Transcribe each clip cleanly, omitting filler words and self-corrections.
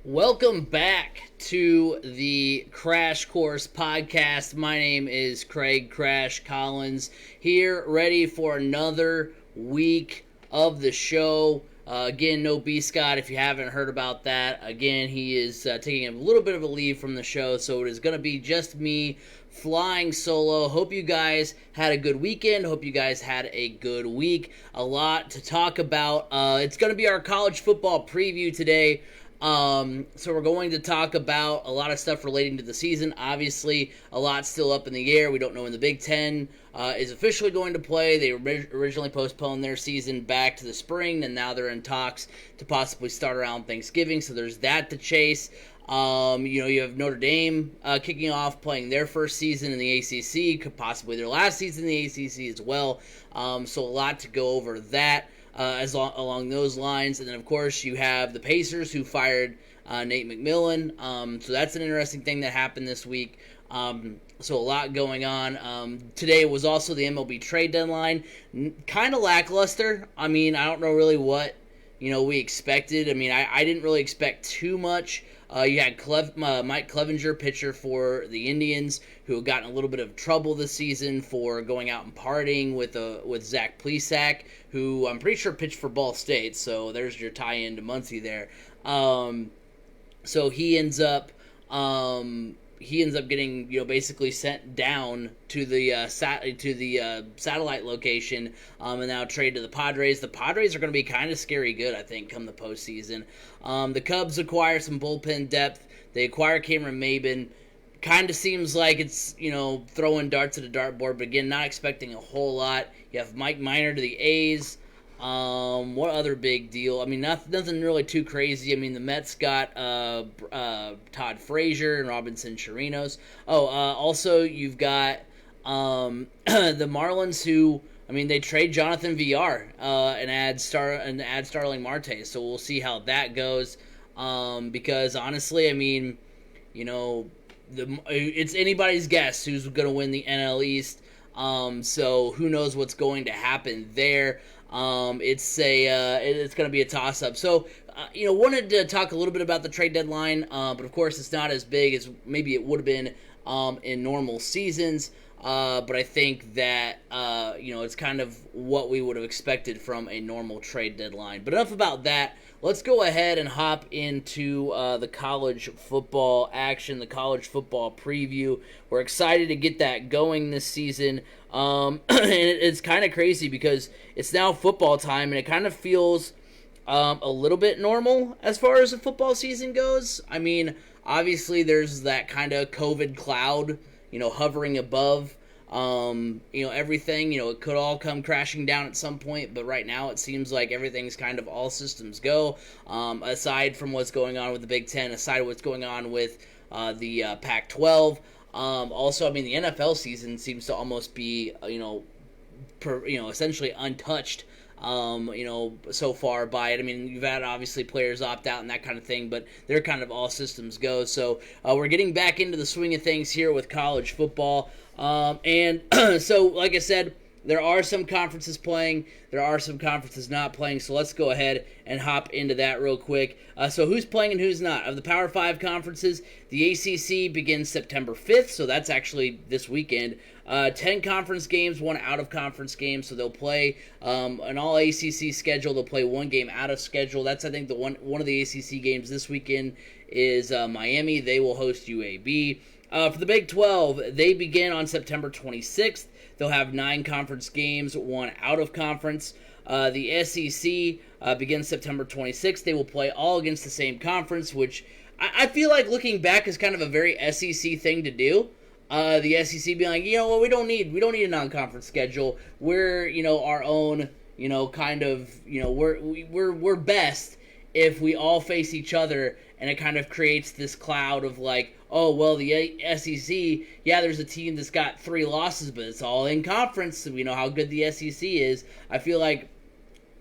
Welcome back to the Crash Course podcast. My name is Craig Crash Collins, here ready for another week of the show. Again, no B Scott if you haven't heard about that. Again, he is taking a little bit of a leave from the show, so it is going to be just me flying solo. Hope you guys had a good weekend. Hope you guys had a good week. A lot to talk about. It's going to be our college football preview today. So we're going to talk about a lot of stuff relating to the season. Obviously, a lot still up in the air. We don't know when the Big Ten is officially going to play. They originally postponed their season back to the spring, and now they're in talks to possibly start around Thanksgiving. So there's that to chase. You have Notre Dame kicking off, playing their first season in the ACC, could possibly their last season in the ACC as well. So a lot to go over that. Along those lines. And then, of course, you have the Pacers who fired Nate McMillan. So that's an interesting thing that happened this week. So a lot going on. Today was also the MLB trade deadline. Kind of lackluster. I mean, I don't know really what we expected. I mean, I didn't really expect too much. You had Mike Clevenger, pitcher for the Indians, who had gotten a little bit of trouble this season for going out and partying with Zach Plesac, who I'm pretty sure pitched for Ball State. So there's your tie-in to Muncie there. So he ends up getting basically sent down to the satellite location, and now traded to the Padres. The Padres are going to be kind of scary good, I think, come the postseason. The Cubs acquire some bullpen depth. They acquire Cameron Maybin. Kind of seems like it's throwing darts at a dartboard, but again, not expecting a whole lot. You have Mike Minor to the A's. What other big deal? I mean, nothing really too crazy. I mean, the Mets got Todd Frazier and Robinson Chirinos. Also you've got the Marlins, who they trade Jonathan VR and add Starling Marte. So we'll see how that goes. Because honestly, it's anybody's guess who's going to win the NL East. So who knows what's going to happen there. It's going to be a toss-up. So, wanted to talk a little bit about the trade deadline, but of course it's not as big as maybe it would have been in normal seasons. But I think that it's kind of what we would have expected from a normal trade deadline. But enough about that. Let's go ahead and hop into the college football action, the college football preview. We're excited to get that going this season. And it's kind of crazy because it's now football time, and it kind of feels a little bit normal as far as the football season goes. I mean, obviously there's that kind of COVID cloud, hovering above everything. It could all come crashing down at some point, but right now it seems like everything's kind of all systems go, aside from what's going on with the Big Ten, aside from what's going on with the Pac-12. Also, the NFL season seems to almost be, essentially untouched, so far by it. You've had obviously players opt out and that kind of thing, but they're kind of all systems go. So we're getting back into the swing of things here with college football. And so, like I said, there are some conferences playing. There are some conferences not playing. So let's go ahead and hop into that real quick. So who's playing and who's not? Of the Power 5 conferences, the ACC begins September 5th. So that's actually this weekend. 10 conference games, 1 out-of-conference game. So they'll play an all-ACC schedule. They'll play 1 game out of schedule. That's, I think, the one of the ACC games this weekend is Miami. They will host UAB. For the Big 12, they begin on September 26th. They'll have 9 conference games, 1 out of conference. The SEC begins September 26th. They will play all against the same conference, which I feel like looking back is kind of a very SEC thing to do. The SEC being like, we don't need a non-conference schedule. We're our own we're best if we all face each other, and it kind of creates this cloud of like, oh, well, the SEC, yeah, there's a team that's got 3 losses, but it's all in conference, so we know how good the SEC is. I feel like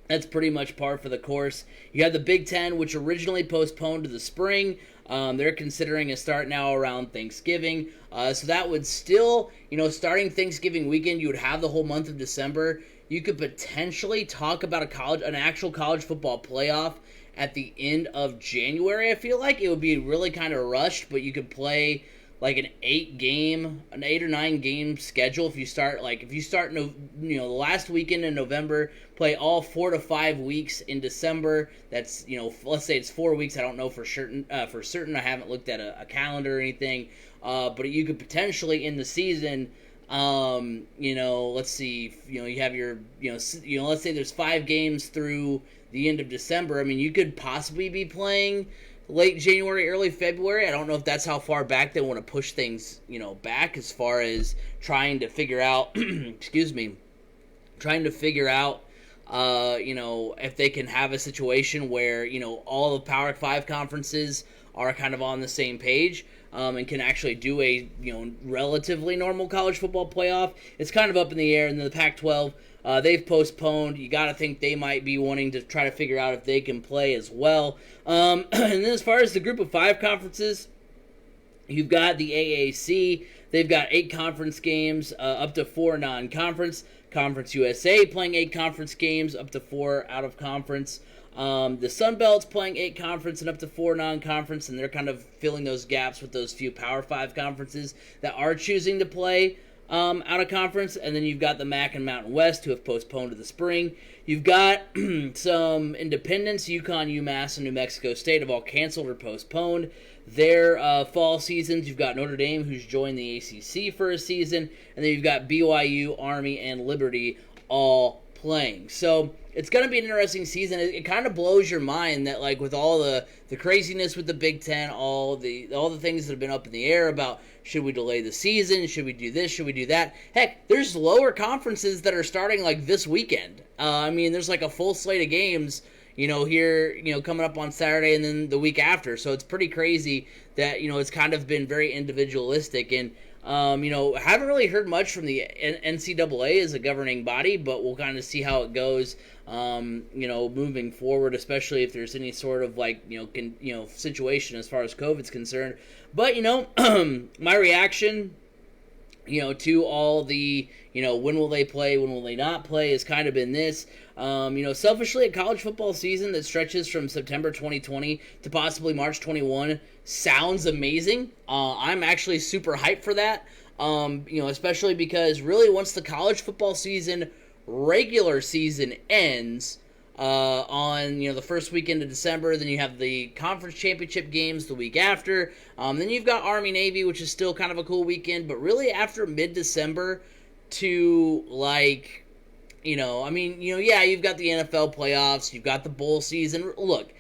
that's pretty much par for the course. You have the Big Ten, which originally postponed to the spring. They're considering a start now around Thanksgiving. So that would still, starting Thanksgiving weekend, you would have the whole month of December. you could potentially talk about an actual college football playoff at the end of January. I feel like it would be really kind of rushed, but you could play like an 8 or 9 game schedule if you start the last weekend in November, play all 4 to 5 weeks in December. That's, let's say it's 4 weeks. I don't know for certain. I haven't looked at a calendar or anything. But you could potentially in the season, let's see, you have your, let's say there's 5 games through the end of December. I mean, you could possibly be playing late January, early February. I don't know if that's how far back they want to push things, back as far as trying to figure out, if they can have a situation where, all the Power 5 conferences are kind of on the same page. And can actually do a relatively normal college football playoff. It's kind of up in the air. And then the Pac-12, they've postponed. You got to think they might be wanting to try to figure out if they can play as well. And then as far as the Group of 5 conferences, you've got the AAC. They've got 8 conference games, up to 4 non-conference. Conference USA playing 8 conference games, up to 4 out of conference. The Sun Belt's playing 8 conference and up to 4 non-conference, and they're kind of filling those gaps with those few Power 5 conferences that are choosing to play out of conference. And then you've got the MAC and Mountain West, who have postponed to the spring. You've got some independents. UConn, UMass, and New Mexico State have all canceled or postponed their fall seasons. You've got Notre Dame, who's joined the ACC for a season, and then you've got BYU, Army, and Liberty all playing. So it's going to be an interesting season. It kind of blows your mind that, like, with all the craziness with the Big Ten, all the things that have been up in the air about should we delay the season, should we do this, should we do that. Heck, there's lower conferences that are starting like this weekend. There's like a full slate of games, here, coming up on Saturday and then the week after. So it's pretty crazy that, it's kind of been very individualistic. And haven't really heard much from the NCAA as a governing body, but we'll kind of see how it goes, moving forward, especially if there's any sort of situation as far as COVID's concerned. But, my reaction, to all the, when will they play, when will they not play, has kind of been this. Selfishly, a college football season that stretches from September 2020 to possibly March 21 sounds amazing. I'm actually super hyped for that, especially because really once the college football season, regular season ends on, the first weekend of December, then you have the conference championship games the week after, then you've got Army-Navy, which is still kind of a cool weekend, but really after mid-December to you've got the NFL playoffs, you've got the bowl season. Look,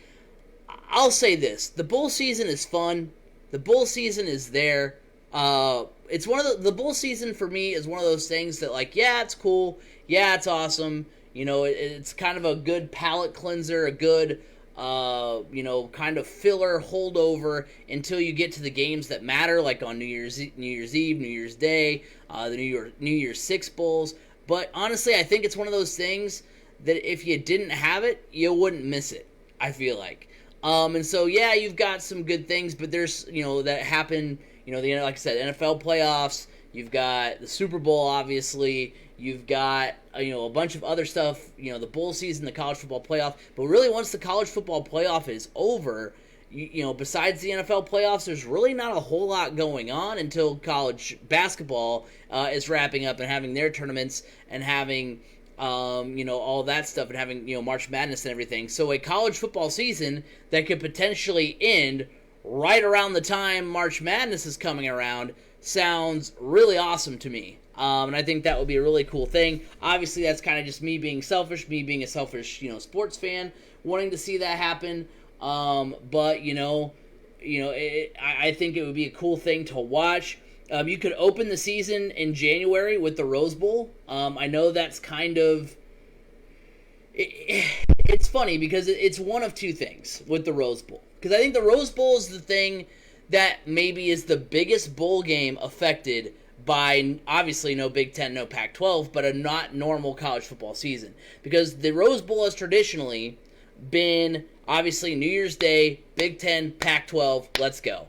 I'll say this: the bowl season is fun. The bowl season is there. It's one of the bowl season for me is one of those things that it's cool, it's awesome. It's kind of a good palate cleanser, a good kind of filler holdover until you get to the games that matter, like on New Year's Eve, New Year's Day, the New Year's Six bowls. But honestly, I think it's one of those things that if you didn't have it, you wouldn't miss it, I feel like. And so, you've got some good things, but there's, that happen, like I said, NFL playoffs, you've got the Super Bowl, obviously, you've got, a bunch of other stuff, the bowl season, the college football playoff. But really, once the college football playoff is over, besides the NFL playoffs, there's really not a whole lot going on until college basketball is wrapping up and having their tournaments and having, all that stuff and having, March Madness and everything. So a college football season that could potentially end right around the time March Madness is coming around sounds really awesome to me. And I think that would be a really cool thing. Obviously, that's kind of just me being selfish, me being a selfish, sports fan, wanting to see that happen. But I think it would be a cool thing to watch. You could open the season in January with the Rose Bowl. I know that's kind of... It's funny because it's one of two things with the Rose Bowl. Because I think the Rose Bowl is the thing that maybe is the biggest bowl game affected by, obviously, no Big Ten, no Pac-12, but a not normal college football season. Because the Rose Bowl has traditionally been, obviously, New Year's Day, Big Ten, Pac-12, let's go.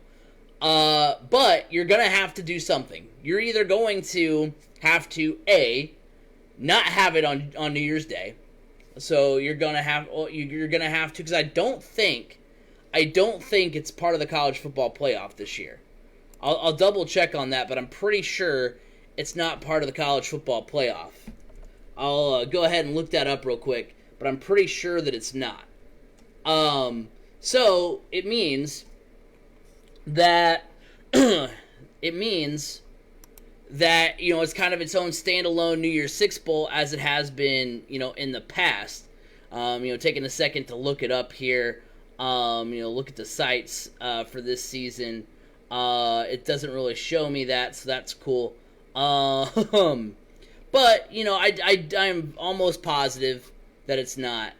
But you're going to have to do something. You're either going to have to, A, not have it on New Year's Day. So you're gonna have to, because I don't think it's part of the college football playoff this year. I'll double check on that, but I'm pretty sure it's not part of the college football playoff. I'll go ahead and look that up real quick, but I'm pretty sure that it's not. So it means that it's kind of its own standalone New Year's Six Bowl, as it has been, in the past. Taking a second to look it up here. Look at the sites for this season. It doesn't really show me that, so that's cool. But I'm almost positive that it's not.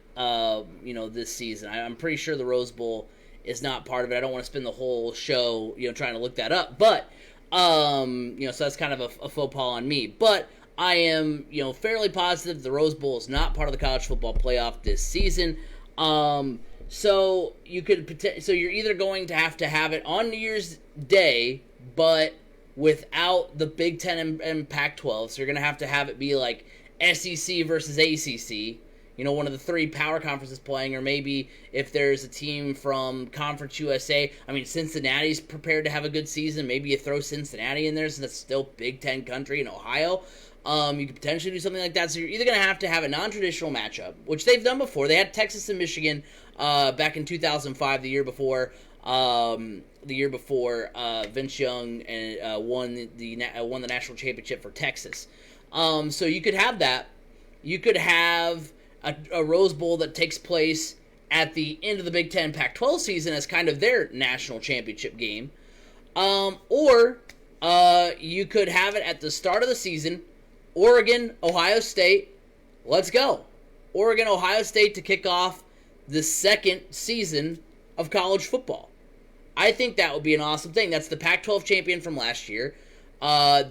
This season, I'm pretty sure the Rose Bowl is not part of it. I don't want to spend the whole show, trying to look that up. But so that's kind of a faux pas on me. But I am, fairly positive the Rose Bowl is not part of the college football playoff this season. So you're either going to have it on New Year's Day, but without the Big Ten and Pac-12. So you're going to have it be like SEC versus ACC. One of the three power conferences playing, or maybe if there's a team from Conference USA. I mean, Cincinnati's prepared to have a good season. Maybe you throw Cincinnati in there, since that's still Big Ten country in Ohio. You could potentially do something like that. So you're either going to have a non-traditional matchup, which they've done before. They had Texas and Michigan back in 2005, the year before Vince Young won the national championship for Texas. So you could have that. You could have a Rose Bowl that takes place at the end of the Big Ten Pac-12 season as kind of their national championship game. Or you could have it at the start of the season. Oregon, Ohio State, let's go. Oregon, Ohio State to kick off the second season of college football. I think that would be an awesome thing. That's the Pac-12 champion from last year. Who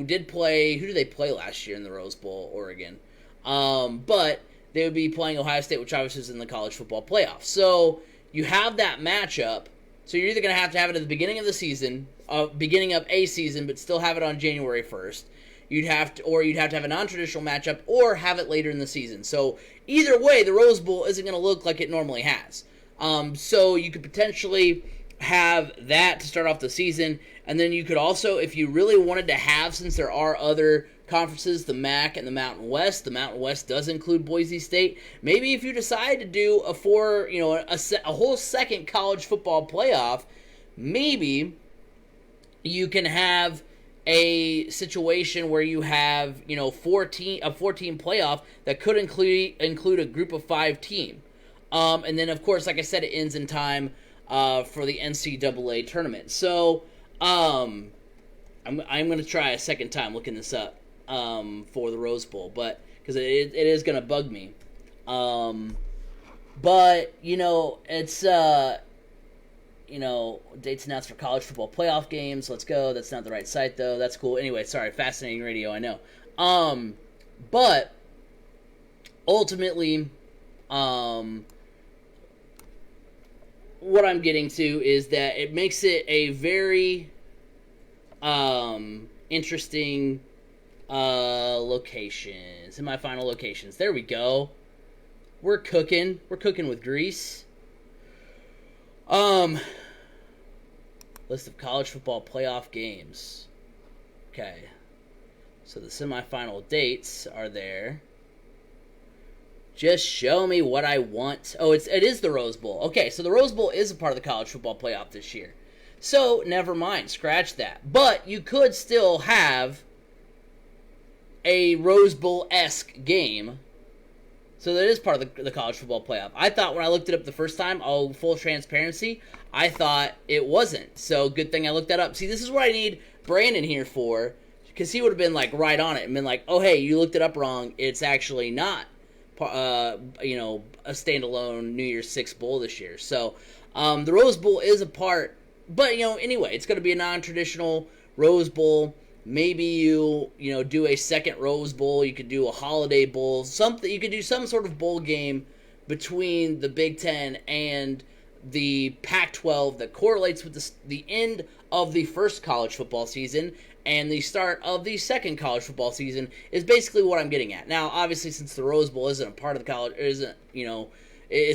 did they play last year in the Rose Bowl? Oregon. But they would be playing Ohio State, which obviously is in the college football playoff. So you have that matchup. So you're either going to have it at the beginning of the season, beginning of a season, but still have it on January 1st. You'd have to have a non-traditional matchup, or have it later in the season. So either way, the Rose Bowl isn't going to look like it normally has. So you could potentially have that to start off the season, and then you could also, if you really wanted to have, since there are other conferences, the MAC and the Mountain West does include Boise State. Maybe if you decide to do a whole second college football playoff, maybe you can have a situation where you have, a 14 playoff that could include a group of 5 team. And then, of course, like I said, it ends in time for the NCAA tournament. So I'm going to try a second time looking this up for the Rose Bowl, but because it is going to bug me. But it's dates announced for college football playoff games. Let's go. That's not the right site though. That's cool. Anyway, sorry. Fascinating radio, I know. But ultimately, what I'm getting to is that it makes it a very interesting locations. Semi-final locations. There we go. We're cooking. We're cooking with grease. List of college football playoff games. Okay. So the semifinal dates are there. Just show me what I want. Oh, it is the Rose Bowl. Okay, so the Rose Bowl is a part of the college football playoff this year. So, never mind. Scratch that. But you could still have a Rose Bowl-esque game. So that is part of the college football playoff. I thought when I looked it up the first time, full transparency, I thought it wasn't. So good thing I looked that up. See, this is what I need Brandon here for, because he would have been like right on it and been like, oh, hey, you looked it up wrong. It's actually not, a standalone New Year's Six Bowl this year. So the Rose Bowl is a part, but, anyway, it's going to be a non-traditional Rose Bowl. Maybe you do a second Rose Bowl. You could do a Holiday Bowl. Something you could do some sort of bowl game between the Big Ten and the Pac-12 that correlates with the end of the first college football season and the start of the second college football season is basically what I'm getting at. Now, obviously, since the Rose Bowl isn't a part of the college, is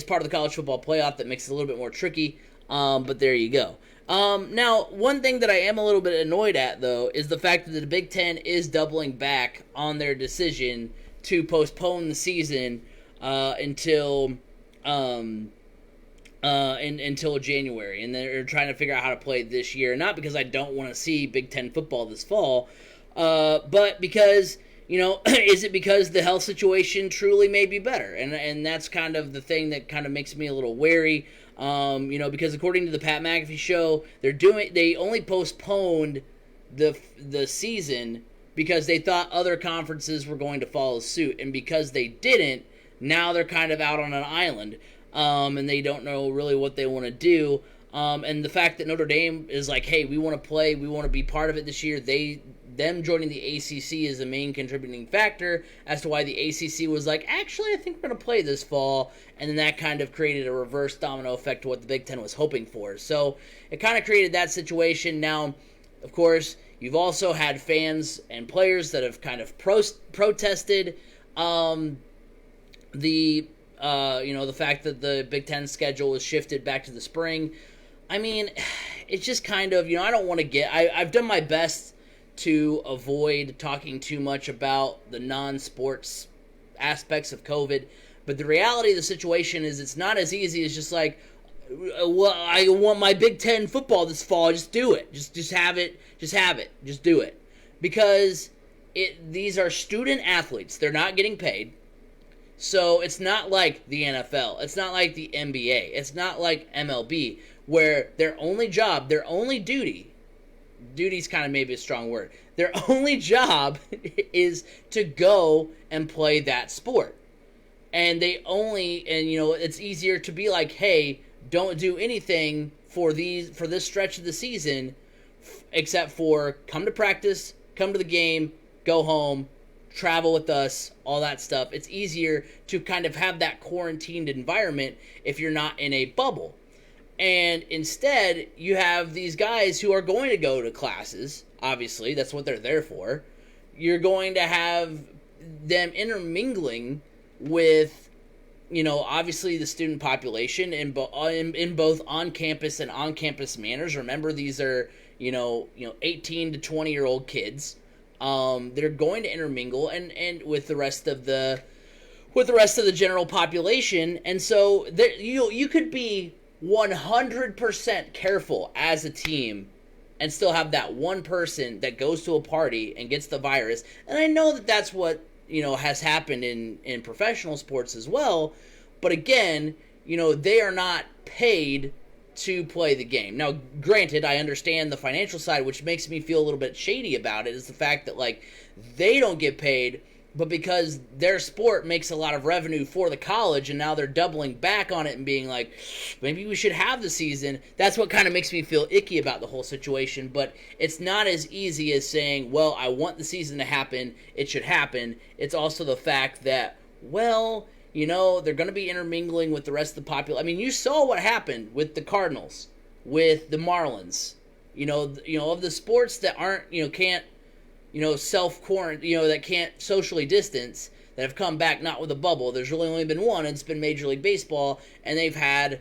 part of the college football playoff, that makes it a little bit more tricky. But there you go. Now, one thing that I am a little bit annoyed at, though, is the fact that the Big Ten is doubling back on their decision to postpone the season until January, and they're trying to figure out how to play it this year. Not because I don't want to see Big Ten football this fall, but because, is it because the health situation truly may be better? And that's kind of the thing that kind of makes me a little wary. Because according to the Pat McAfee show, they only postponed the season because they thought other conferences were going to follow suit, and because they didn't, now they're kind of out on an island. And they don't know really what they want to do. And the fact that Notre Dame is like, hey, we want to play, we want to be part of it this year, them joining the ACC is the main contributing factor as to why the ACC was like, actually, I think we're going to play this fall. And then that kind of created a reverse domino effect to what the Big Ten was hoping for. So it kind of created that situation. Now, of course, you've also had fans and players that have kind of protested the fact that the Big Ten schedule was shifted back to the spring. I mean, it's just kind of, I don't want to I've done my best to avoid talking too much about the non-sports aspects of COVID, but the reality of the situation is it's not as easy as just like, well, I want my Big Ten football this fall, just do it. Just have it. Just do it. Because these are student athletes. They're not getting paid. So it's not like the NFL. It's not like the NBA. It's not like MLB, where their only job, their only duty's kind of maybe a strong word, their only job is to go and play that sport. And it's easier to be like, hey, don't do anything for this stretch of the season except for come to practice, come to the game, go home, travel with us, all that stuff. It's easier to kind of have that quarantined environment if you're not in a bubble. And instead, you have these guys who are going to go to classes. Obviously, that's what they're there for. You're going to have them intermingling with, obviously the student population in both on-campus and on-campus manners. Remember, these are, 18 to 20-year-old kids. They're going to intermingle and with the rest of the general population, and so you could be 100% careful as a team and still have that one person that goes to a party and gets the virus. And I know that that's what has happened in professional sports as well, but again, they are not paid to play the game. Now, granted, I understand the financial side, which makes me feel a little bit shady about it, is the fact that, they don't get paid, but because their sport makes a lot of revenue for the college, and now they're doubling back on it and being like, maybe we should have the season, that's what kind of makes me feel icky about the whole situation. But it's not as easy as saying, well, I want the season to happen, it should happen. It's also the fact that, well, they're going to be intermingling with the rest of the population. I mean, you saw what happened with the Cardinals, with the Marlins. Of the sports that aren't, can't, self-quarantine, that can't socially distance, that have come back not with a bubble. There's really only been one, and it's been Major League Baseball, and they've had,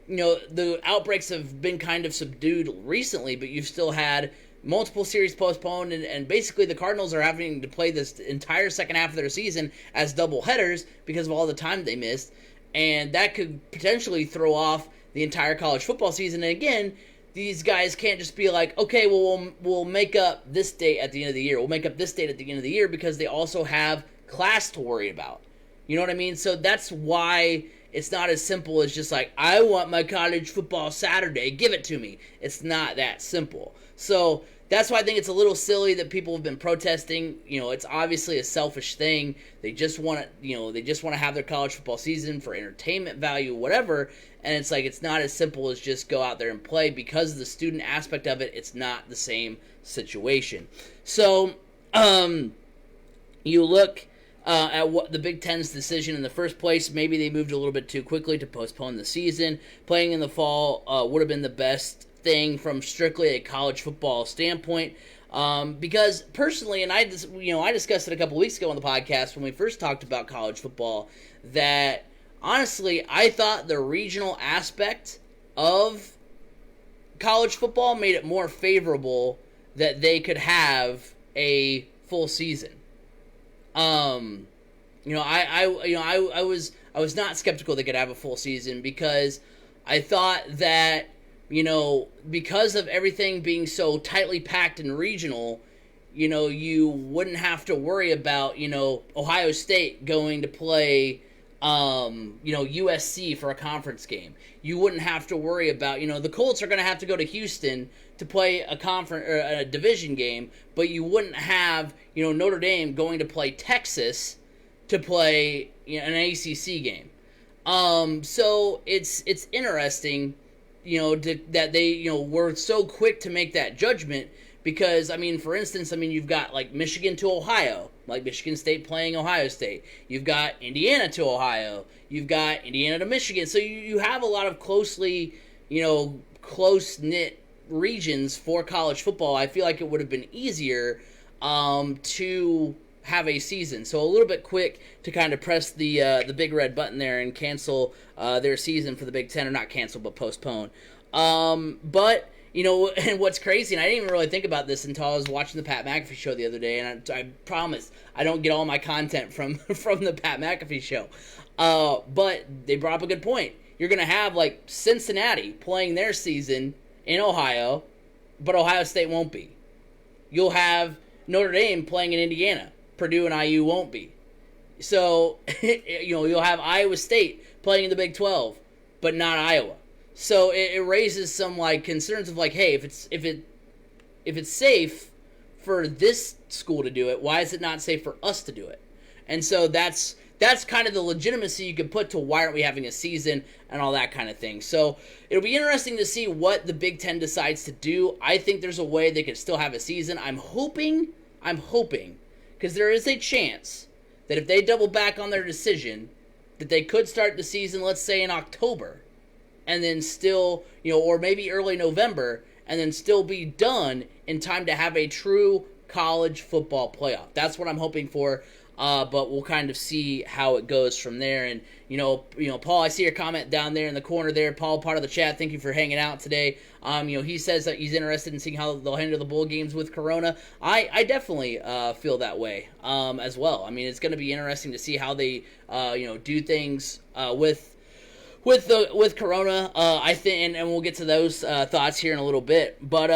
the outbreaks have been kind of subdued recently, but you've still had multiple series postponed, and basically the Cardinals are having to play this entire second half of their season as double headers because of all the time they missed, and that could potentially throw off the entire college football season. And again, these guys can't just be like, okay, well, we'll make up this date at the end of the year. We'll make up this date at the end of the year because they also have class to worry about. You know what I mean? So that's why it's not as simple as just like, I want my college football Saturday, give it to me. It's not that simple. So that's why I think it's a little silly that people have been protesting. It's obviously a selfish thing. They just want to, have their college football season for entertainment value, whatever. And it's like, it's not as simple as just go out there and play. Because of the student aspect of it, it's not the same situation. So, you look at what the Big Ten's decision in the first place. Maybe they moved a little bit too quickly to postpone the season. Playing in the fall would have been the best thing from strictly a college football standpoint. Because personally, and I discussed it a couple weeks ago on the podcast when we first talked about college football, that honestly, I thought the regional aspect of college football made it more favorable that they could have a full season. I was not skeptical they could have a full season because I thought that, because of everything being so tightly packed and regional, you wouldn't have to worry about, Ohio State going to play, USC for a conference game. You wouldn't have to worry about, the Colts are going to have to go to Houston to play a conference or a division game, but you wouldn't have, Notre Dame going to play Texas to play an ACC game. So it's interesting, that they, were so quick to make that judgment because, for instance, you've got like Michigan to Ohio, like Michigan State playing Ohio State. You've got Indiana to Ohio. You've got Indiana to Michigan. So you have a lot of closely, close-knit regions for college football. I feel like it would have been easier to have a season. So a little bit quick to kind of press the big red button there and cancel their season for the Big Ten, or not cancel, but postpone. But, and what's crazy, and I didn't even really think about this until I was watching the Pat McAfee show the other day, and I promise I don't get all my content from the Pat McAfee show. But they brought up a good point. You're going to have, like, Cincinnati playing their season in Ohio, but Ohio State won't be. You'll have Notre Dame playing in Indiana. Purdue and IU won't be. So, you'll have Iowa State playing in the Big 12, but not Iowa. So it raises some like concerns of like, hey, if it's safe for this school to do it, why is it not safe for us to do it? And so that's kind of the legitimacy you could put to why aren't we having a season and all that kind of thing. So it'll be interesting to see what the Big Ten decides to do. I think there's a way they could still have a season. I'm hoping, because there is a chance that if they double back on their decision, that they could start the season, let's say in October, and then still, or maybe early November, and then still be done in time to have a true college football playoff. That's what I'm hoping for. But we'll kind of see how it goes from there. And, Paul, I see your comment down there in the corner there. Paul, part of the chat, thank you for hanging out today. He says that he's interested in seeing how they'll handle the bowl games with Corona. I definitely feel that way as well. It's going to be interesting to see how they, do things with Corona, I think, and we'll get to those thoughts here in a little bit. But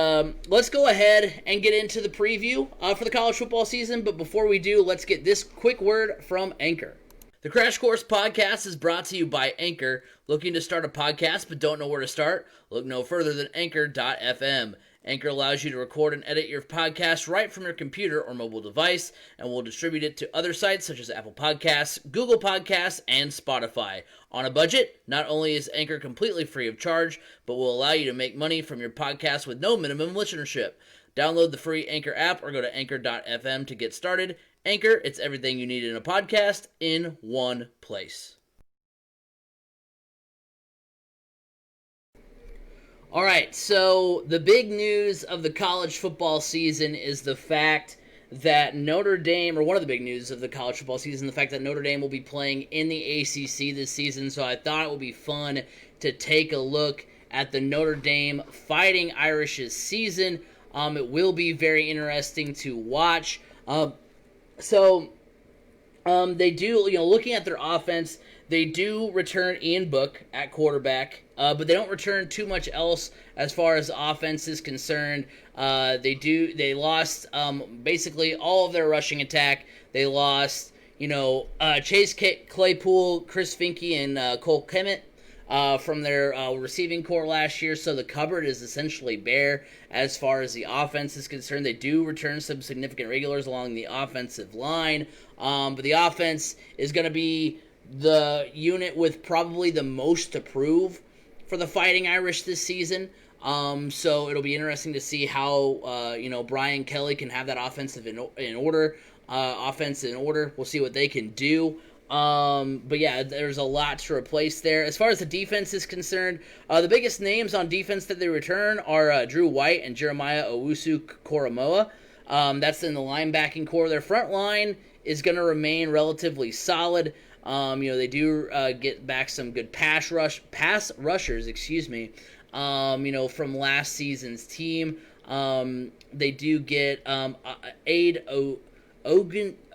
let's go ahead and get into the preview for the college football season. But before we do, let's get this quick word from Anchor. The Crash Course Podcast is brought to you by Anchor. Looking to start a podcast but don't know where to start? Look no further than Anchor.fm. Anchor allows you to record and edit your podcast right from your computer or mobile device, and will distribute it to other sites such as Apple Podcasts, Google Podcasts, and Spotify. On a budget, not only is Anchor completely free of charge, but will allow you to make money from your podcast with no minimum listenership. Download the free Anchor app or go to Anchor.fm to get started. Anchor, it's everything you need in a podcast in one place. All right, so the big news of the college football season is the fact that Notre Dame, or one of the big news of the college football season, the fact that Notre Dame will be playing in the ACC this season. So I thought it would be fun to take a look at the Notre Dame Fighting Irish's season. It will be very interesting to watch. They do, looking at their offense, they do return Ian Book at quarterback, but they don't return too much else as far as offense is concerned. They lost basically all of their rushing attack. They lost, Chase Claypool, Chris Finke, and Cole Kemet from their receiving core last year, so the cupboard is essentially bare as far as the offense is concerned. They do return some significant regulars along the offensive line, but the offense is going to be the unit with probably the most to prove for the Fighting Irish this season. So it'll be interesting to see how Brian Kelly can have that offense in order. We'll see what they can do. But yeah, there's a lot to replace there. As far as the defense is concerned, the biggest names on defense that they return are Drew White and Jeremiah Owusu-Koramoah. That's in the linebacking core. Their front line is going to remain relatively solid. They do get back some good pass rushers, from last season's team. They do get Aid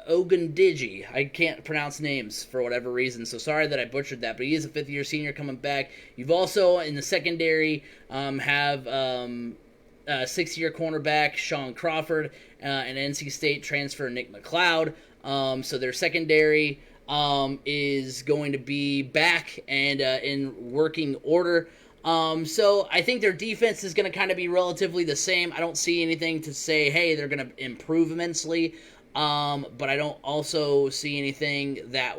Ogundiji. I can't pronounce names for whatever reason, so sorry that I butchered that, but he is a fifth-year senior coming back. You've also, in the secondary, have sixth-year cornerback Sean Crawford and NC State transfer Nick McLeod. So their secondary is going to be back and in working order. So I think their defense is going to kind of be relatively the same. I don't see anything to say, hey, they're going to improve immensely. But I don't also see anything that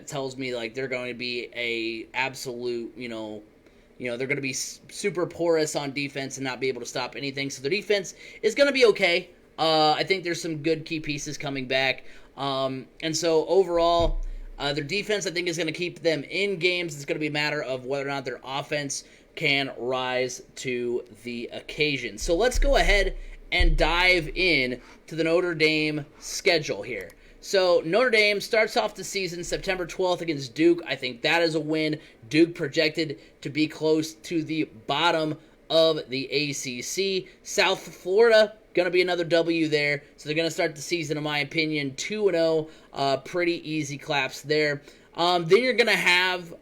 tells me like they're going to be a absolute, they're going to be super porous on defense and not be able to stop anything. So their defense is going to be okay. I think there's some good key pieces coming back. And so overall, their defense, I think, is going to keep them in games. It's going to be a matter of whether or not their offense can rise to the occasion. So let's go ahead and dive in to the Notre Dame schedule here. So Notre Dame starts off the season September 12th against Duke. I think that is a win. Duke projected to be close to the bottom of the ACC. South Florida, going to be another W there. So they're going to start the season, in my opinion, 2-0. Pretty easy claps there. Then you're going to have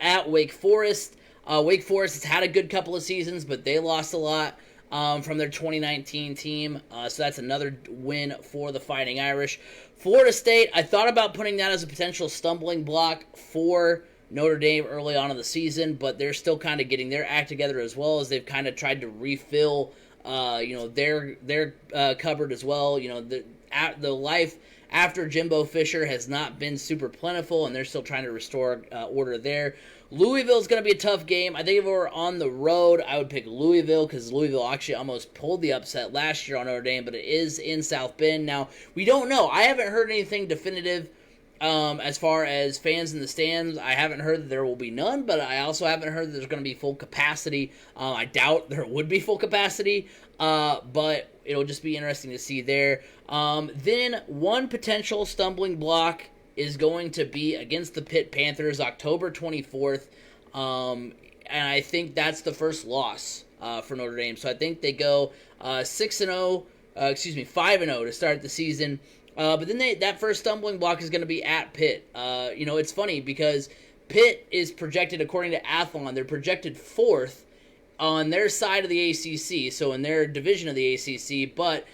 at Wake Forest. Wake Forest has had a good couple of seasons, but they lost a lot from their 2019 team. So that's another win for the Fighting Irish. Florida State, I thought about putting that as a potential stumbling block for Notre Dame early on in the season, but they're still kind of getting their act together as well as they've kind of tried to refill, their cupboard as well. The life after Jimbo Fisher has not been super plentiful, and they're still trying to restore order there. Louisville is going to be a tough game. I think if we were on the road, I would pick Louisville because Louisville actually almost pulled the upset last year on Notre Dame, but it is in South Bend. Now, we don't know. I haven't heard anything definitive as far as fans in the stands. I haven't heard that there will be none, but I also haven't heard that there's going to be full capacity. I doubt there would be full capacity, but it'll just be interesting to see there. Then one potential stumbling block is going to be against the Pitt Panthers, October 24th, and I think that's the first loss for Notre Dame. So I think they go 5-0 to start the season. But then that first stumbling block is going to be at Pitt. It's funny because Pitt is projected, according to Athlon, they're projected fourth on their side of the ACC, so in their division of the ACC, but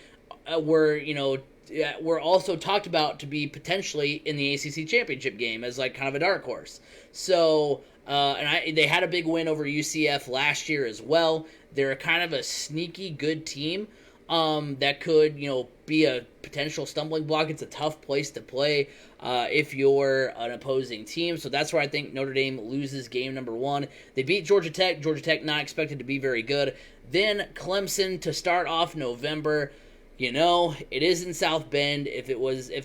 we're also talked about to be potentially in the ACC championship game as like kind of a dark horse. So, they had a big win over UCF last year as well. They're kind of a sneaky good team that could, be a potential stumbling block. It's a tough place to play if you're an opposing team. So that's where I think Notre Dame loses game number one. They beat Georgia Tech. Georgia Tech not expected to be very good. Then Clemson to start off November. It is in South Bend. If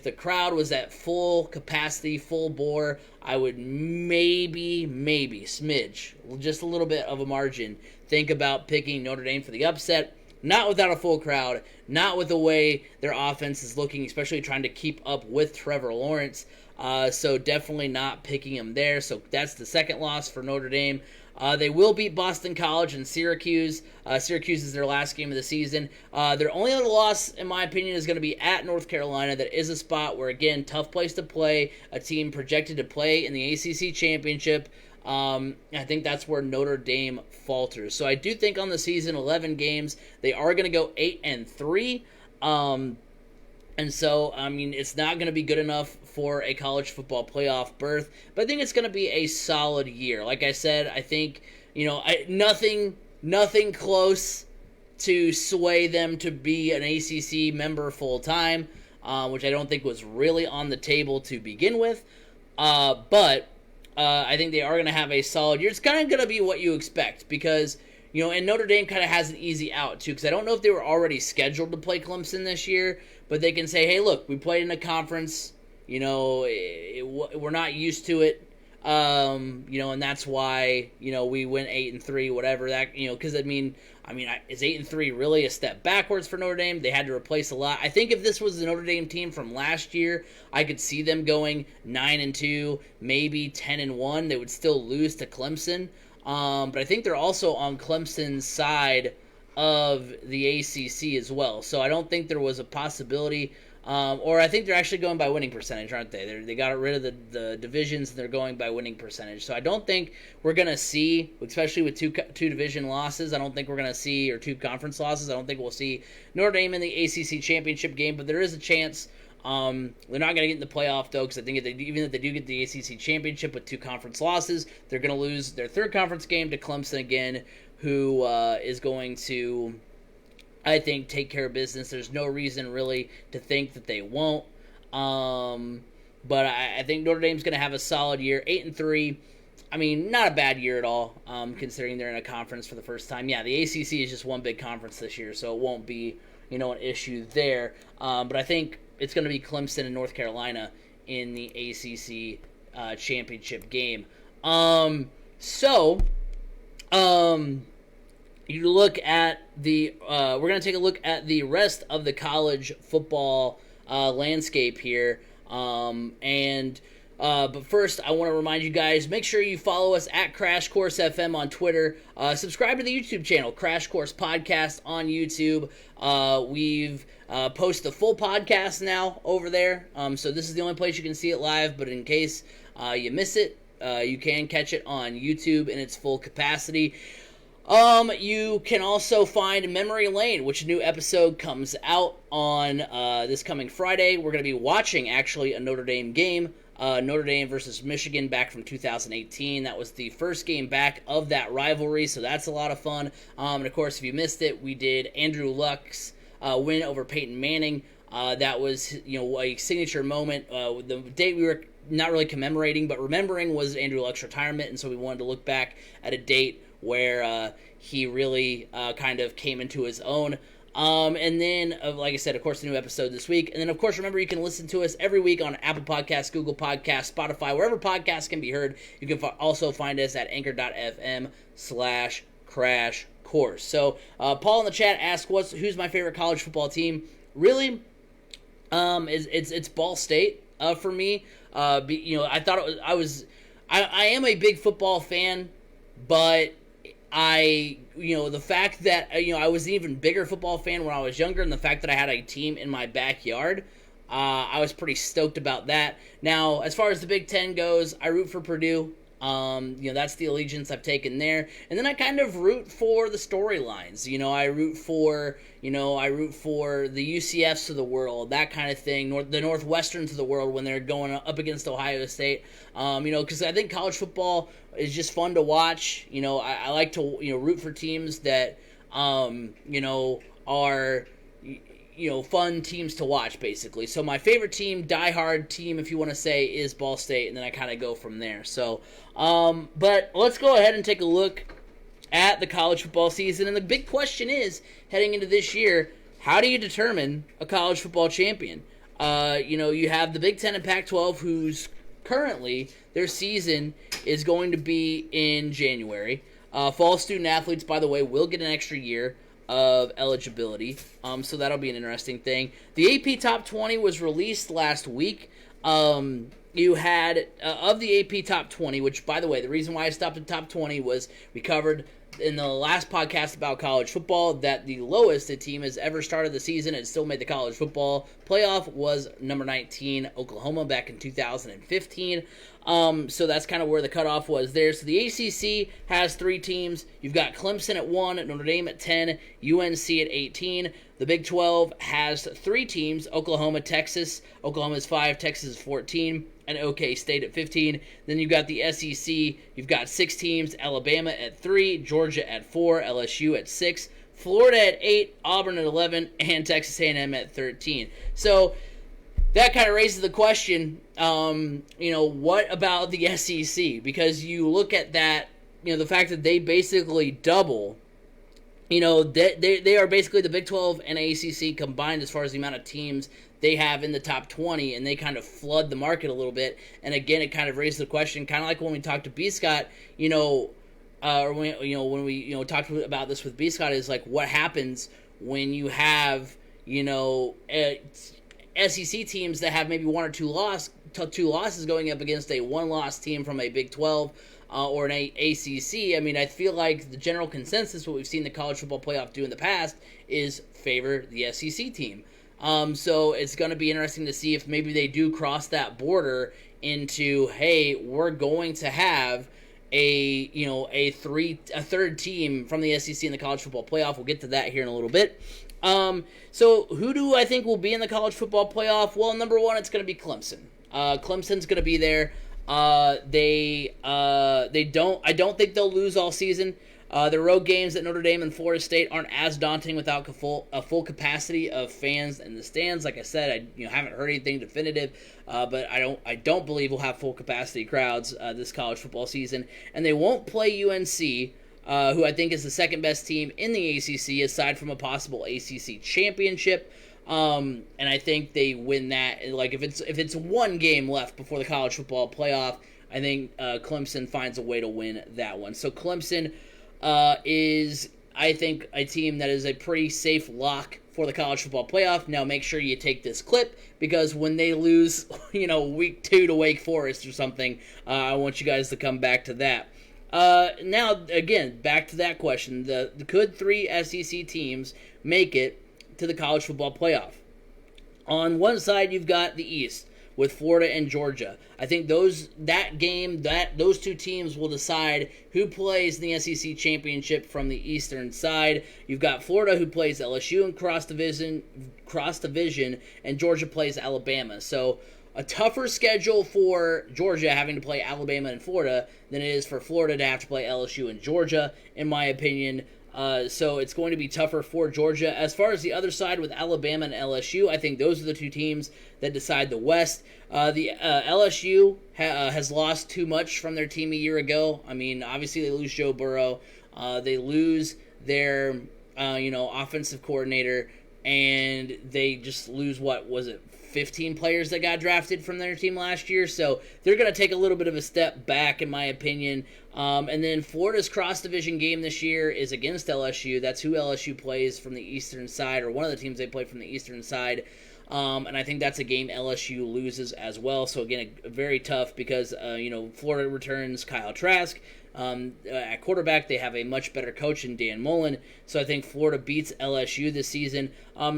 the crowd was at full capacity, full bore, I would maybe smidge, just a little bit of a margin, think about picking Notre Dame for the upset. Not without a full crowd, not with the way their offense is looking, especially trying to keep up with Trevor Lawrence. So definitely not picking him there. So that's the second loss for Notre Dame. They will beat Boston College and Syracuse. Syracuse is their last game of the season. Their only other loss, in my opinion, is going to be at North Carolina. That is a spot where, again, tough place to play. A team projected to play in the ACC championship. I think that's where Notre Dame falters. So I do think on the season, 11 games, they are going to go 8-3. And so, it's not going to be good enough for a college football playoff berth, but I think it's going to be a solid year. Like I said, I think, nothing close to sway them to be an ACC member full time, which I don't think was really on the table to begin with. But I think they are going to have a solid year. It's kind of going to be what you expect because, and Notre Dame kind of has an easy out too, because I don't know if they were already scheduled to play Clemson this year, but they can say, hey, look, we played in a conference, we're not used to it. And that's why, we went 8-3, whatever that, because is 8-3 really a step backwards for Notre Dame? They had to replace a lot. I think if this was the Notre Dame team from last year, I could see them going 9-2, maybe 10-1. They would still lose to Clemson. But I think they're also on Clemson's side of the ACC as well. So I don't think there was a possibility. Or I think they're actually going by winning percentage, aren't they? They got rid of the divisions, and they're going by winning percentage. So I don't think we're going to see, especially with two division losses, I don't think we're going to see, or two conference losses, I don't think we'll see Notre Dame in the ACC championship game. But there is a chance. They're not going to get in the playoff, though, because I think even if they do get the ACC championship with two conference losses, they're going to lose their third conference game to Clemson again, who is going to, I think, take care of business. There's no reason really to think that they won't. But I think Notre Dame's going to have a solid year. 8-3. Not a bad year at all, considering they're in a conference for the first time. Yeah, the ACC is just one big conference this year, so it won't be, an issue there. But I think it's going to be Clemson and North Carolina in the ACC championship game. You look at we're going to take a look at the rest of the college football landscape here. But first, I want to remind you guys, make sure you follow us at Crash Course FM on Twitter. Subscribe to the YouTube channel, Crash Course Podcast on YouTube. We've posted the full podcast now over there. So this is the only place you can see it live, but in case you miss it, you can catch it on YouTube in its full capacity. You can also find Memory Lane, which a new episode comes out on this coming Friday. We're going to be watching, actually, a Notre Dame game. Notre Dame versus Michigan back from 2018. That was the first game back of that rivalry, so that's a lot of fun. And, of course, if you missed it, we did Andrew Luck's win over Peyton Manning. That was, a signature moment. The date we were not really commemorating, but remembering was Andrew Luck's retirement, and so we wanted to look back at a date where he really kind of came into his own. And then, like I said, of course, a new episode this week. And then, of course, remember, you can listen to us every week on Apple Podcasts, Google Podcasts, Spotify, wherever podcasts can be heard. You can also find us at anchor.fm/Crash Course. So, Paul in the chat asked, who's my favorite college football team? Really, it's Ball State for me. I thought I am a big football fan, but the fact that, I was an even bigger football fan when I was younger, and the fact that I had a team in my backyard, I was pretty stoked about that. Now, as far as the Big Ten goes, I root for Purdue. That's the allegiance I've taken there. And then I kind of root for the storylines. I root for the UCFs of the world, that kind of thing, the Northwesterns of the world when they're going up against Ohio State. Because I think college football is just fun to watch. I like to, root for teams that, are, fun teams to watch, basically. So my favorite team, diehard team, if you want to say, is Ball State, and then I kind of go from there. So, but let's go ahead and take a look at the college football season. And the big question is, heading into this year, how do you determine a college football champion? You have the Big Ten and Pac-12, who's currently, their season is going to be in January. Fall student athletes, by the way, will get an extra year of eligibility, so that'll be an interesting thing. The AP Top 20 was released last week. You had, of the AP Top 20, which, by the way, the reason why I stopped at Top 20 was we covered in the last podcast about college football that the lowest a team has ever started the season and still made the college football playoff was number 19, Oklahoma, back in 2015. So that's kind of where the cutoff was there. So the ACC has 3 teams. You've got Clemson at 1, Notre Dame at 10, UNC at 18. The Big 12 has 3 teams, Oklahoma, Texas. Oklahoma is 5, Texas is 14, and OK State at 15. Then you've got the SEC. You've got 6 teams, Alabama at 3, Georgia at 4, LSU at 6, Florida at 8, Auburn at 11, and Texas A&M at 13. So that kind of raises the question, what about the SEC? Because you look at that, the fact that they basically double they are basically the Big 12 and ACC combined as far as the amount of teams they have in the top 20, and they kind of flood the market a little bit. And again, it kind of raises the question, kind of like when we talked to B. Scott, or when we talked about this with B. Scott, is like what happens when you have SEC teams that have maybe one or two losses going up against a one-loss team from a Big 12 or an ACC. I mean, I feel like the general consensus, what we've seen the college football playoff do in the past, is favor the SEC team. So it's going to be interesting to see if maybe they do cross that border into, hey, we're going to have a third team from the SEC in the college football playoff. We'll get to that here in a little bit. So who do I think will be in the college football playoff? Well, number one, it's going to be Clemson. Clemson's going to be there. I don't think they'll lose all season. The road games at Notre Dame and Florida State aren't as daunting without a full capacity of fans in the stands. Like I said, I haven't heard anything definitive, but I don't believe we'll have full capacity crowds this college football season. And they won't play UNC, who I think is the second best team in the ACC aside from a possible ACC championship. And I think they win that. Like if it's one game left before the college football playoff, I think Clemson finds a way to win that one. So Clemson is, I think, a team that is a pretty safe lock for the college football playoff. Now make sure you take this clip, because when they lose, week 2 to Wake Forest or something, I want you guys to come back to that. Now, again, back to that question. Could 3 SEC teams make it to the college football playoff? On one side, you've got the East with Florida and Georgia. I think those two teams will decide who plays in the SEC championship from the Eastern side. You've got Florida, who plays LSU in cross division, and Georgia plays Alabama. So a tougher schedule for Georgia having to play Alabama and Florida than it is for Florida to have to play LSU and Georgia, in my opinion. So it's going to be tougher for Georgia. As far as the other side with Alabama and LSU, I think those are the two teams that decide the West. The LSU has lost too much from their team a year ago. I mean, obviously they lose Joe Burrow. They lose their offensive coordinator, and they just lose 15 players that got drafted from their team last year. So they're going to take a little bit of a step back, in my opinion. And then Florida's cross-division game this year is against LSU. That's who LSU plays from the eastern side, or one of the teams they play from the eastern side. And I think that's a game LSU loses as well. So again, very tough because, Florida returns Kyle Trask. At quarterback, they have a much better coach in Dan Mullen. So I think Florida beats LSU this season.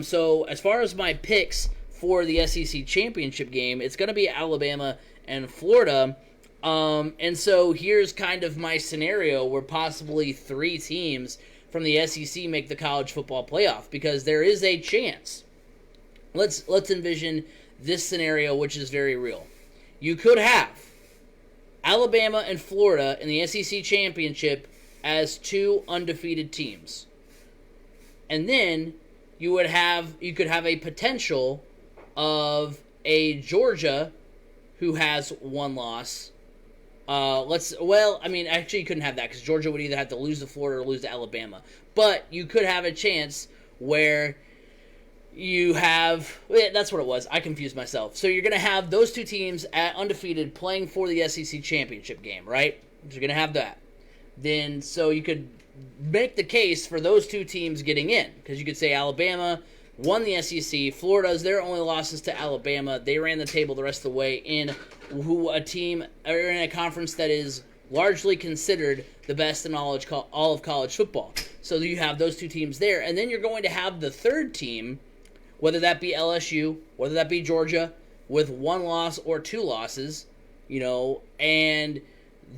So as far as my picks for the SEC championship game, it's going to be Alabama and Florida. And so here's kind of my scenario where possibly 3 teams from the SEC make the college football playoff, because there is a chance. Let's envision this scenario, which is very real. You could have Alabama and Florida in the SEC championship as 2 undefeated teams. And then you could have a potential of a Georgia who has 1 loss. Actually you couldn't have that, because Georgia would either have to lose to Florida or lose to Alabama. But you could have a chance where you have, that's what it was. I confused myself. So you're going to have those 2 teams at undefeated playing for the SEC championship game, right? So you're going to have that. Then, so you could make the case for those 2 teams getting in, because you could say Alabama won the SEC. Florida's their only losses to Alabama. They ran the table the rest of the way in a conference that is largely considered the best in all of college football. So you have those 2 teams there, and then you're going to have the third team, whether that be LSU, whether that be Georgia, with 1 loss or 2 losses, and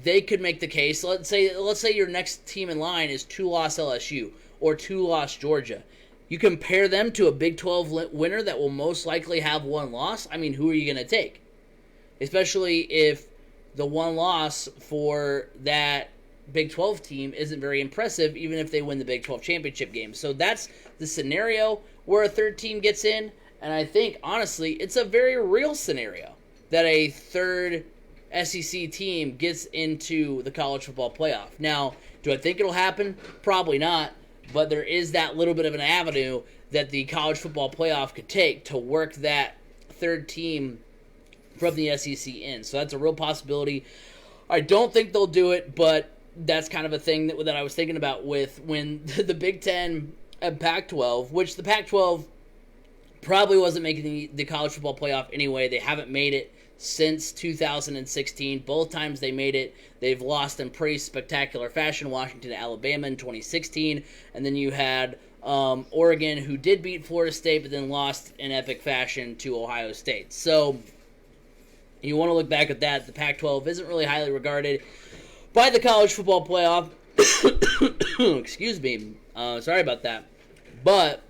they could make the case. Let's say your next team in line is 2-loss LSU or 2-loss Georgia. You compare them to a Big 12 winner that will most likely have 1 loss. I mean, who are you going to take? Especially if the 1 loss for that Big 12 team isn't very impressive, even if they win the Big 12 championship game. So that's the scenario where a third team gets in. And I think, honestly, it's a very real scenario that a third SEC team gets into the college football playoff. Now, do I think it'll happen? Probably not. but there is that little bit of an avenue that the college football playoff could take to work that third team from the SEC in. So that's a real possibility. I don't think they'll do it, but that's kind of a thing that I was thinking about with when the Big Ten and Pac-12, which the Pac-12 probably wasn't making the college football playoff anyway. They haven't made it since 2016. Both times they made it, they've lost in pretty spectacular fashion. Washington to Alabama in 2016, and then you had Oregon, who did beat Florida State, but then lost in epic fashion to Ohio State. So you want to look back at that. The Pac-12 isn't really highly regarded by the college football playoff. Excuse me. Sorry about that. But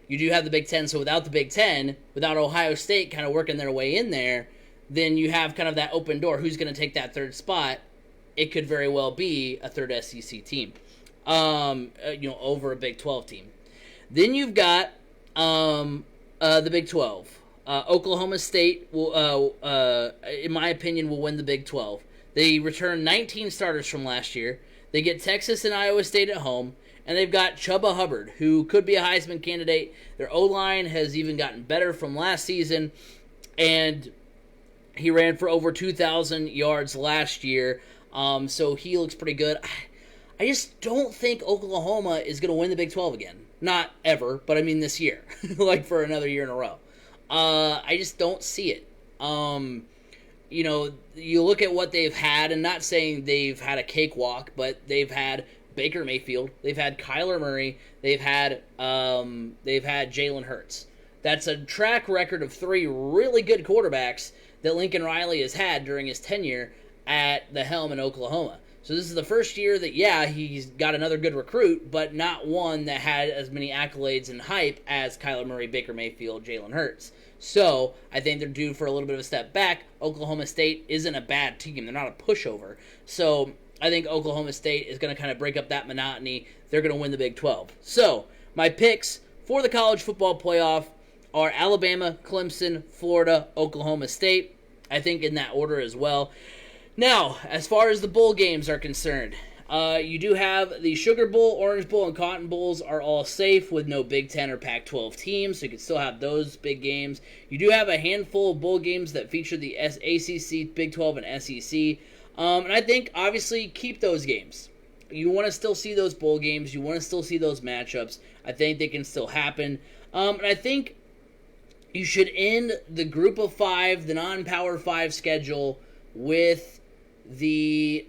you do have the Big Ten, so without the Big Ten, without Ohio State kind of working their way in there, then you have kind of that open door. Who's going to take that third spot? It could very well be a third SEC team, over a Big 12 team. Then you've got the Big 12. Oklahoma State, will, in my opinion, will win the Big 12. They return 19 starters from last year. They get Texas and Iowa State at home. And they've got Chuba Hubbard, who could be a Heisman candidate. Their O-line has even gotten better from last season. And he ran for over 2,000 yards last year. So he looks pretty good. I just don't think Oklahoma is going to win the Big 12 again. Not ever, but I mean this year. Like for another year in a row. I just don't see it. You look at what they've had, and not saying they've had a cakewalk, but they've had Baker Mayfield, they've had Kyler Murray, they've had Jalen Hurts. That's a track record of 3 really good quarterbacks that Lincoln Riley has had during his tenure at the helm in Oklahoma. So this is the first year that, he's got another good recruit, but not one that had as many accolades and hype as Kyler Murray, Baker Mayfield, Jalen Hurts. So I think they're due for a little bit of a step back. Oklahoma State isn't a bad team. They're not a pushover. So I think Oklahoma State is going to kind of break up that monotony. They're going to win the Big 12. So my picks for the college football playoff are Alabama, Clemson, Florida, Oklahoma State. I think in that order as well. Now, as far as the bowl games are concerned, you do have the Sugar Bowl, Orange Bowl, and Cotton Bowls are all safe with no Big Ten or Pac-12 teams, so you can still have those big games. You do have a handful of bowl games that feature the ACC, Big 12, and SEC. And I think, obviously, keep those games. You want to still see those bowl games. You want to still see those matchups. I think they can still happen. And I think you should end the Group of 5, the non-Power 5 schedule with the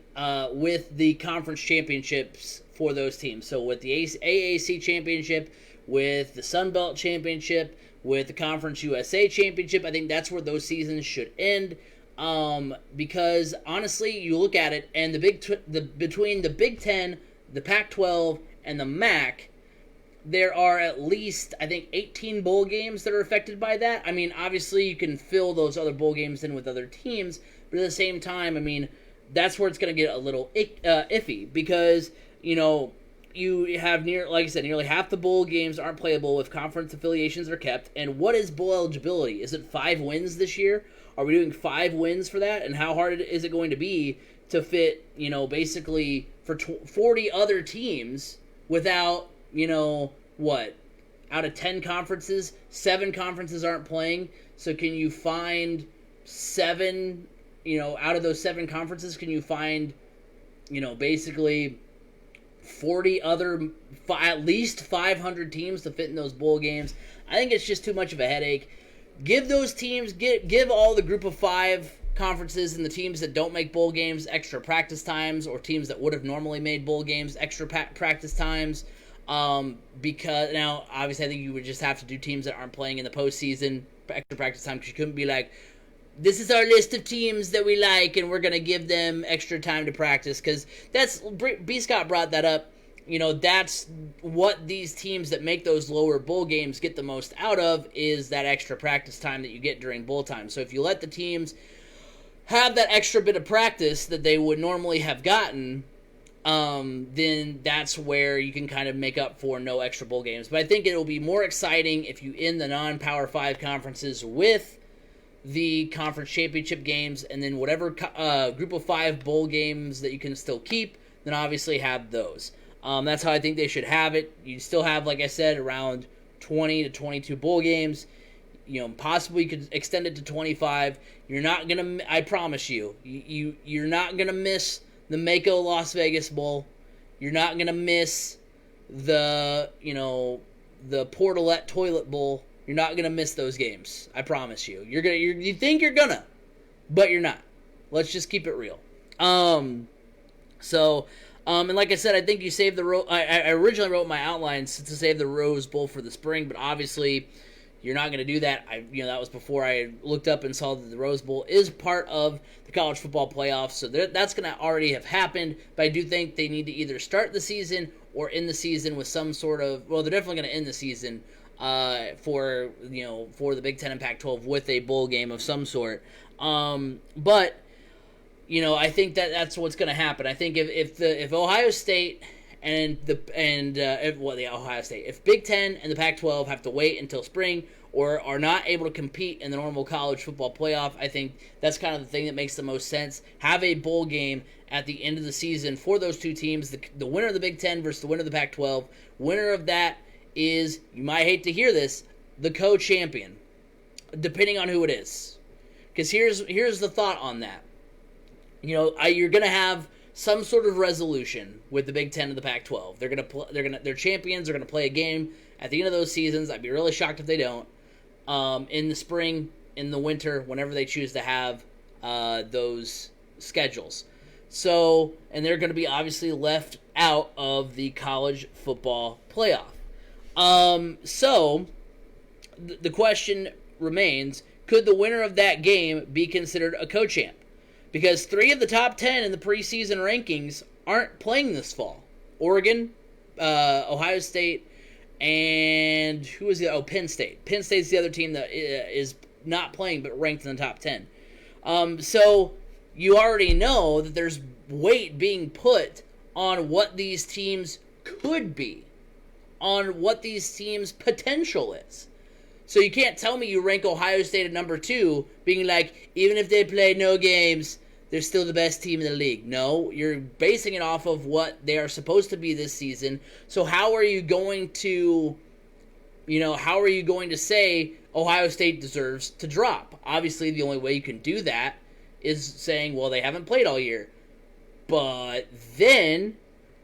conference championships for those teams. So with the AAC championship, with the Sun Belt championship, with the Conference USA championship, I think that's where those seasons should end. Because honestly, you look at it, and between the Big Ten, the Pac-12, and the MAC, there are at least, I think, 18 bowl games that are affected by that. I mean, obviously, you can fill those other bowl games in with other teams, but at the same time, I mean, that's where it's going to get a little iffy because, you have nearly half the bowl games aren't playable if conference affiliations are kept. And what is bowl eligibility? Is it 5 wins this year? Are we doing 5 wins for that? And how hard is it going to be to fit, basically for 40 other teams without, out of 10 conferences, 7 conferences aren't playing. So can you find 7, out of those 7 conferences, can you find, basically 40 other, at least 500 teams to fit in those bowl games? I think it's just too much of a headache. Give those teams, give all the Group of 5 conferences and the teams that don't make bowl games extra practice times, or teams that would have normally made bowl games extra practice times. Because now, obviously, I think you would just have to do teams that aren't playing in the postseason extra practice time, because you couldn't be like, this is our list of teams that we like, and we're going to give them extra time to practice, because B. Scott brought that up. That's what these teams that make those lower bowl games get the most out of, is that extra practice time that you get during bowl time. So if you let the teams have that extra bit of practice that they would normally have gotten, then that's where you can kind of make up for no extra bowl games. But I think it'll be more exciting if you end the non-Power 5 conferences with the conference championship games, and then whatever Group of 5 bowl games that you can still keep, then obviously have those. That's how I think they should have it. You still have, like I said, around 20 to 22 bowl games. Possibly could extend it to 25. You're not gonna. I promise you, you're not gonna miss the Mako Las Vegas Bowl. You're not gonna miss the Portalette Toilet Bowl. You're not gonna miss those games. I promise you. You think you're gonna, but you're not. Let's just keep it real. And like I said, I think you saved the I originally wrote my outlines to save the Rose Bowl for the spring, but obviously you're not going to do that. That was before I looked up and saw that the Rose Bowl is part of the college football playoffs, so that's going to already have happened. But I do think they need to either start the season or end the season with some sort of. Well, they're definitely going to end the season for the Big Ten and Pac-12 with a bowl game of some sort. But I think that's what's going to happen. I think if Ohio State if Big Ten and the Pac-12 have to wait until spring or are not able to compete in the normal college football playoff, I think that's kind of the thing that makes the most sense. Have a bowl game at the end of the season for those two teams, the winner of the Big Ten versus the winner of the Pac-12. Winner of that is, you might hate to hear this, the co-champion, depending on who it is. Because here's the thought on that. You're going to have some sort of resolution with the Big Ten and the Pac-12. Their champions are going to play a game at the end of those seasons. I'd be really shocked if they don't. In the spring, in the winter, whenever they choose to have those schedules. So, and they're going to be obviously left out of the college football playoff. So, the question remains, could the winner of that game be considered a co-champ? Because 3 of the top 10 in the preseason rankings aren't playing this fall. Oregon, Ohio State, and who is the? Oh, Penn State. Penn State's the other team that is not playing but ranked in the top 10. So you already know that there's weight being put on what these teams could be, on what these teams' potential is. So you can't tell me you rank Ohio State at number 2, being like, even if they play no games, they're still the best team in the league. No, you're basing it off of what they are supposed to be this season. So how are you going to say Ohio State deserves to drop? Obviously, the only way you can do that is saying, well, they haven't played all year. But then,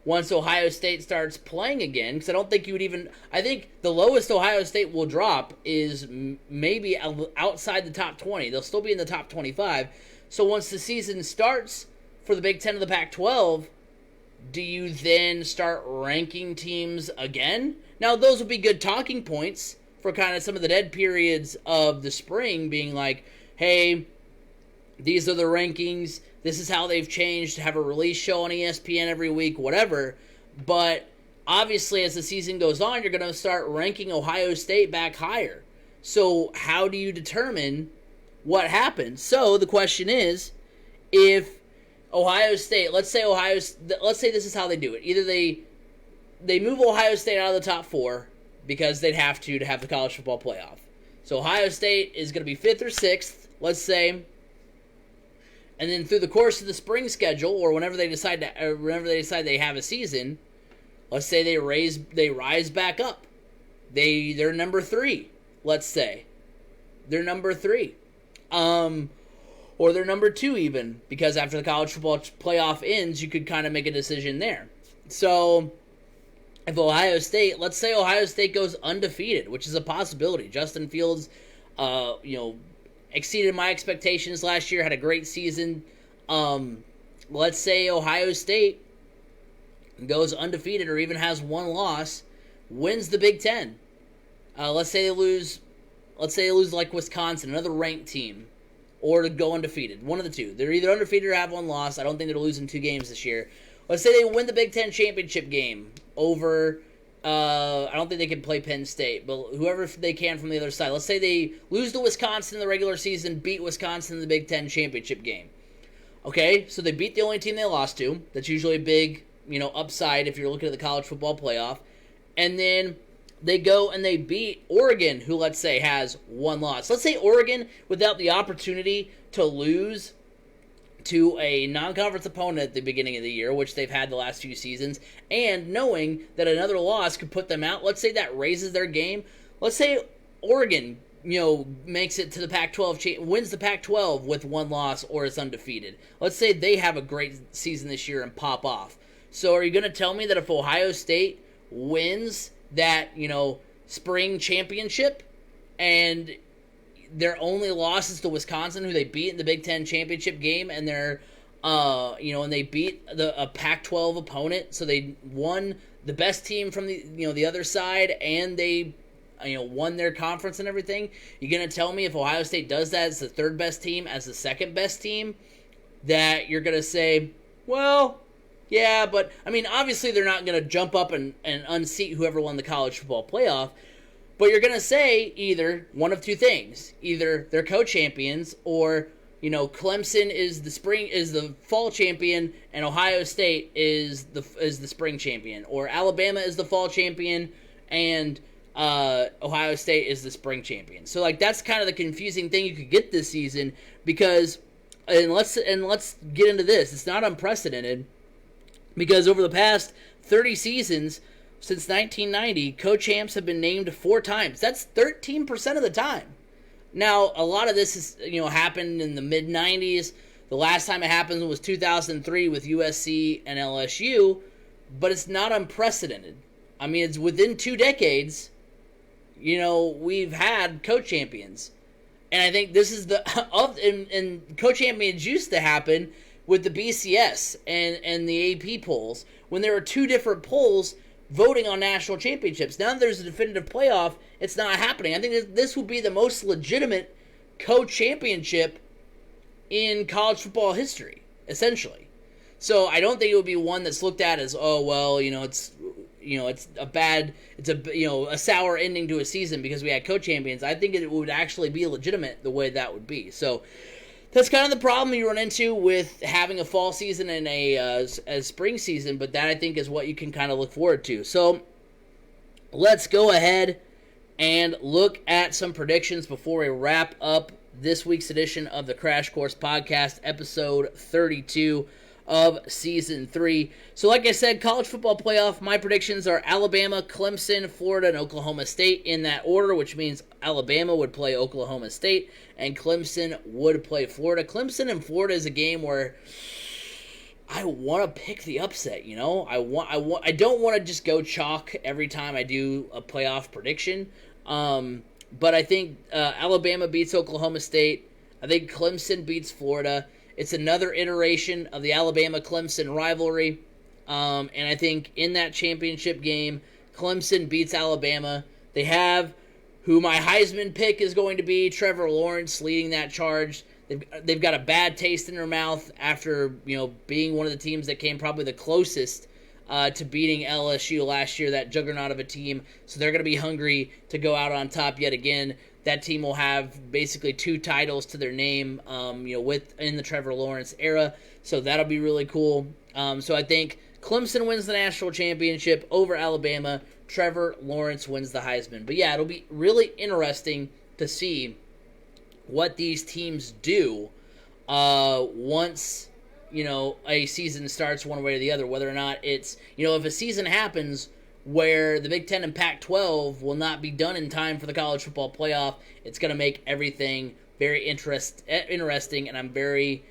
once Ohio State starts playing again, because I think the lowest Ohio State will drop is maybe outside the top 20. They'll still be in the top 25. So once the season starts for the Big Ten and the Pac-12, do you then start ranking teams again? Now, those would be good talking points for kind of some of the dead periods of the spring, being like, hey, these are the rankings, this is how they've changed, have a release show on ESPN every week, whatever. But obviously, as the season goes on, you're going to start ranking Ohio State back higher. So how do you determine what happened? So the question is, if Ohio State, let's say this is how they do it. Either they move Ohio State out of the top 4 because they'd have to have the college football playoff. So Ohio State is going to be 5th or 6th, let's say. And then through the course of the spring schedule, or whenever they decide they have a season, let's say they rise back up. They're number 3. Let's say they're number 3, or they're number 2 even, because after the college football playoff ends, you could kind of make a decision there. So if let's say Ohio State goes undefeated, which is a possibility. Justin Fields, exceeded my expectations last year, had a great season. Let's say Ohio State goes undefeated or even has 1 loss, wins the Big Ten. Let's say they lose like Wisconsin, another ranked team, or to go undefeated. One of the two. They're either undefeated or have 1 loss. I don't think they're losing 2 games this year. Let's say they win the Big Ten championship game over, I don't think they can play Penn State, but whoever they can from the other side. Let's say they lose to Wisconsin in the regular season, beat Wisconsin in the Big Ten championship game. Okay, so they beat the only team they lost to. That's usually a big, upside if you're looking at the college football playoff. And then they go and they beat Oregon, who, let's say, has 1 loss. Let's say Oregon, without the opportunity to lose to a non-conference opponent at the beginning of the year, which they've had the last few seasons, and knowing that another loss could put them out. Let's say that raises their game. Let's say Oregon, makes it to the Pac-12, wins the Pac-12 with one loss or is undefeated. Let's say they have a great season this year and pop off. So are you going to tell me that if Ohio State wins that, spring championship and their only loss is to Wisconsin, who they beat in the Big Ten championship game, and they're, and they beat a Pac-12 opponent, so they won the best team from the other side, and they, won their conference and everything? You're gonna tell me if Ohio State does that as the third best team, as the second best team, that you're gonna say, well, yeah, but obviously they're not gonna jump up and unseat whoever won the college football playoff. But you're going to say either one of two things. Either they're co-champions, or, Clemson is the fall champion and Ohio State is the spring champion, or Alabama is the fall champion and Ohio State is the spring champion. So that's kind of the confusing thing you could get this season, because let's get into this. It's not unprecedented, because over the past 30 seasons since 1990, co-champs have been named 4 times. That's 13% of the time. Now, a lot of this is, happened in the mid-90s. The last time it happened was 2003 with USC and LSU, but it's not unprecedented. It's within 2 decades, we've had co-champions. And I think this is and co-champions used to happen with the BCS and the AP polls, when there were 2 different polls voting on national championships. Now that there's a definitive playoff, it's not happening. I think this will be the most legitimate co-championship in college football history, essentially. So I don't think it would be one that's looked at as, it's a sour ending to a season because we had co-champions. I think it would actually be legitimate the way that would be. So that's kind of the problem you run into with having a fall season and a spring season, but that I think is what you can kind of look forward to. So let's go ahead and look at some predictions before we wrap up this week's edition of the Crash Course Podcast, episode 32 of Season 3. So like I said, college football playoff, my predictions are Alabama, Clemson, Florida, and Oklahoma State in that order, which means Alabama would play Oklahoma State and Clemson would play Florida. Clemson and Florida is a game where I want to pick the upset, I don't want to just go chalk every time I do a playoff prediction. But I think Alabama beats Oklahoma State. I think Clemson beats Florida. It's another iteration of the Alabama-Clemson rivalry. And I think in that championship game, Clemson beats Alabama. They have who my Heisman pick is going to be, Trevor Lawrence, leading that charge. They've got a bad taste in their mouth after being one of the teams that came probably the closest to beating LSU last year, that juggernaut of a team. So they're going to be hungry to go out on top yet again. That team will have basically 2 titles to their name, in the Trevor Lawrence era. So that'll be really cool. So I think Clemson wins the national championship over Alabama. Trevor Lawrence wins the Heisman. But yeah, it'll be really interesting to see what these teams do once a season starts one way or the other. Whether or not it's if a season happens where the Big Ten and Pac-12 will not be done in time for the college football playoff, it's going to make everything very interesting, and I'm very,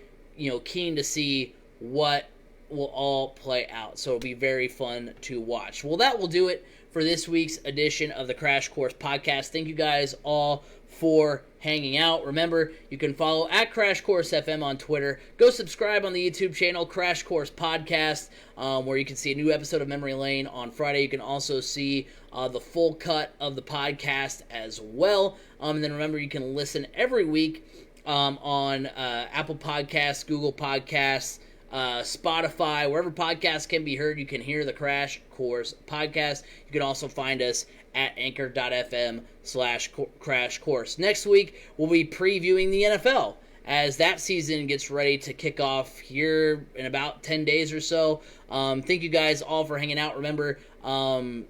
keen to see what will all play out. So it'll be very fun to watch. Well, that will do it for this week's edition of the Crash Course Podcast. Thank you guys all for hanging out. Remember, you can follow at Crash Course FM on Twitter. Go subscribe on the YouTube channel, Crash Course Podcast, where you can see a new episode of Memory Lane on Friday. You can also see the full cut of the podcast as well. And then remember, you can listen every week on Apple Podcasts, Google Podcasts, Spotify, wherever podcasts can be heard. You can hear the Crash Course Podcast. You can also find us at anchor.fm/Crash Course. Next week, we'll be previewing the NFL as that season gets ready to kick off here in about 10 days or so. Thank you guys all for hanging out. Remember, also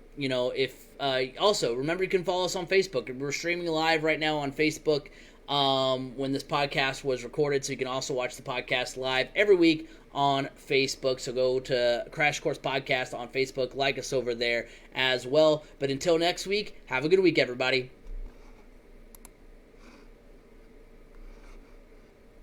remember you can follow us on Facebook. We're streaming live right now on Facebook. when this podcast was recorded, so you can also watch the podcast live every week on Facebook. So go to Crash Course Podcast on Facebook, like us over there as well. But until next week, have a good week, everybody.